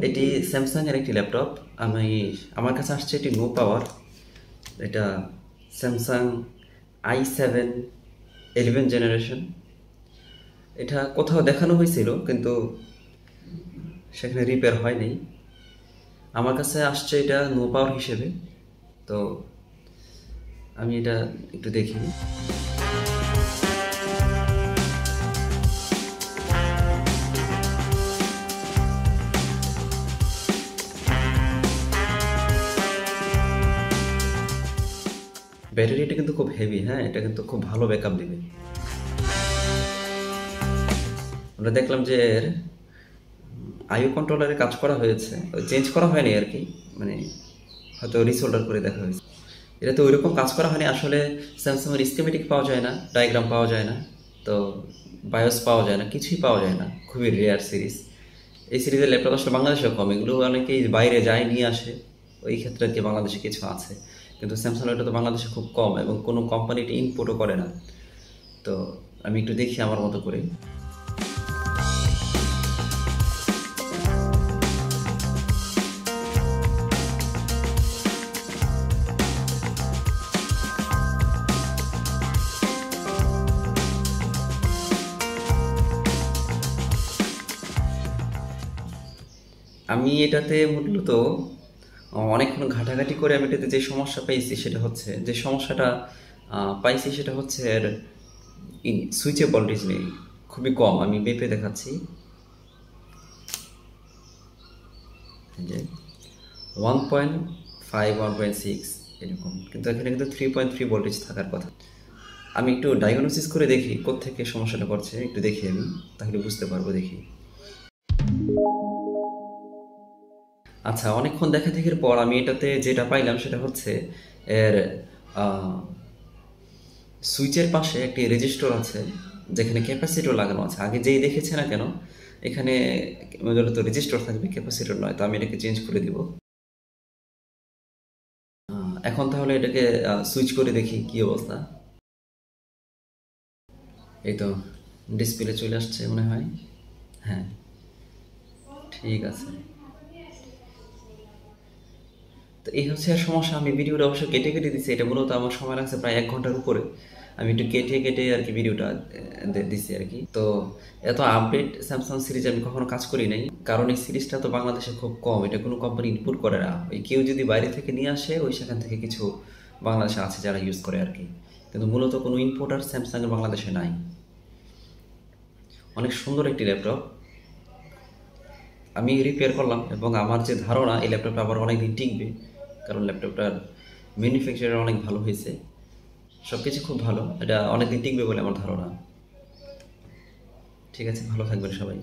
এটি স্যামসাং এর একটি ল্যাপটপ। আমার কাছে আসছে এটি নো পাওয়ার। এটা স্যামসাং i7 11 জেনারেশন। এটা কোথাও দেখানো হয়েছিল কিন্তু সেখানে রিপেয়ার হয়নি। আমার কাছে আসছে এটা নো পাওয়ার হিসেবে। তো আমি এটা একটু দেখি। ব্যাটারিটা কিন্তু খুব হেভি, হ্যাঁ, এটা কিন্তু খুব ভালো ব্যাকআপ দিবে। আমরা দেখলাম যে এর আইও কন্ট্রোলারে কাজ করা হয়েছে, চেঞ্জ করা হয়নি আর কি, মানে হয়তো রিসোল্ডার করে দেখা হয়েছে। এটা তো ওইরকম কাজ করা হয়নি। আসলে স্যামসাংয়ের স্কিমেটিক পাওয়া যায় না, ডায়াগ্রাম পাওয়া যায় না, তো বায়োস পাওয়া যায় না, কিছুই পাওয়া যায় না। খুবই রেয়ার সিরিজ। এই সিরিজের ল্যাপটপ আসলে বাংলাদেশেও কম, এগুলো অনেকেই বাইরে যায় নিয়ে আসে, ওই ক্ষেত্রে আর কি বাংলাদেশে কিছু আছে। কিন্তু স্যামসাং ল্যাপটপ তো বাংলাদেশে খুব কম এবং কোনো কোম্পানি এটা ইম্পোর্টও করে না। তো আমি একটু দেখি আমার মতো করে। আমি এটাতে মূলত অনেকক্ষণ ঘাটাঘাটি করে আমি এটাতে যে সমস্যা পাইছি সেটা হচ্ছে এর সুইচে ভোল্টেজ নেই, খুবই কম। আমি মেপে দেখাচ্ছি যে 1.5 1.6 এরকম, কিন্তু এখানে কিন্তু 3.3 ভোল্টেজ থাকার কথা। আমি একটু ডায়াগনোসিস করে দেখি কোত্থেকে সমস্যাটা করছে, একটু দেখি আমি, তাহলে বুঝতে পারবো। দেখি। আচ্ছা, অনেকক্ষণ দেখা দেখির পর আমি এটাতে যেটা পাইলাম সেটা হচ্ছে এর সুইচের পাশে একটি রেজিস্টর আছে, যেখানে ক্যাপাসিটর লাগানো আছে। আগে যেই দেখেছে না কেন, এখানে মূলত রেজিস্টর থাকবে, ক্যাপাসিটর নয়। তো আমি এটাকে চেঞ্জ করে দিব। এখন তাহলে এটাকে সুইচ করে দেখি কি অবস্থা। এই তো ডিসপ্লে চলে আসছে মনে হয়। হ্যাঁ, ঠিক আছে। তো এই হচ্ছে আর সমস্যা। আমি ভিডিওটা অবশ্য কেটে কেটে দিচ্ছি, এটা মূলত আমার সময় লাগছে প্রায় 1 ঘন্টার উপরে। আমি একটু কেটে কেটে আর কি ভিডিওটা দিচ্ছি আর কি। তো এত আপডেট স্যামসাং সিরিজ আমি কখনো কাজ করি নাই, কারণ এই সিরিজটা তো বাংলাদেশে খুব কম, এটা কোনো কোম্পানি ইনপুট করে না। ওই কেউ যদি বাইরে থেকে নিয়ে আসে, ওই সেখান থেকে কিছু বাংলাদেশে আছে যারা ইউজ করে আর কি। কিন্তু মূলত কোনো ইম্পোর্টার স্যামসাংয়ের বাংলাদেশে নাই। অনেক সুন্দর একটি ল্যাপটপ। আমি রিপেয়ার করলাম এবং আমার যে ধারণা এই ল্যাপটপটা আবার অনেকদিন টিকবে, কারণ ল্যাপটপটার ম্যানুফ্যাকচারার অনেক ভালো হয়েছে, সব কিছু খুব ভালো। এটা অনেকদিন টিকবে বলে আমার ধারণা। ঠিক আছে, ভালো থাকবেন সবাই।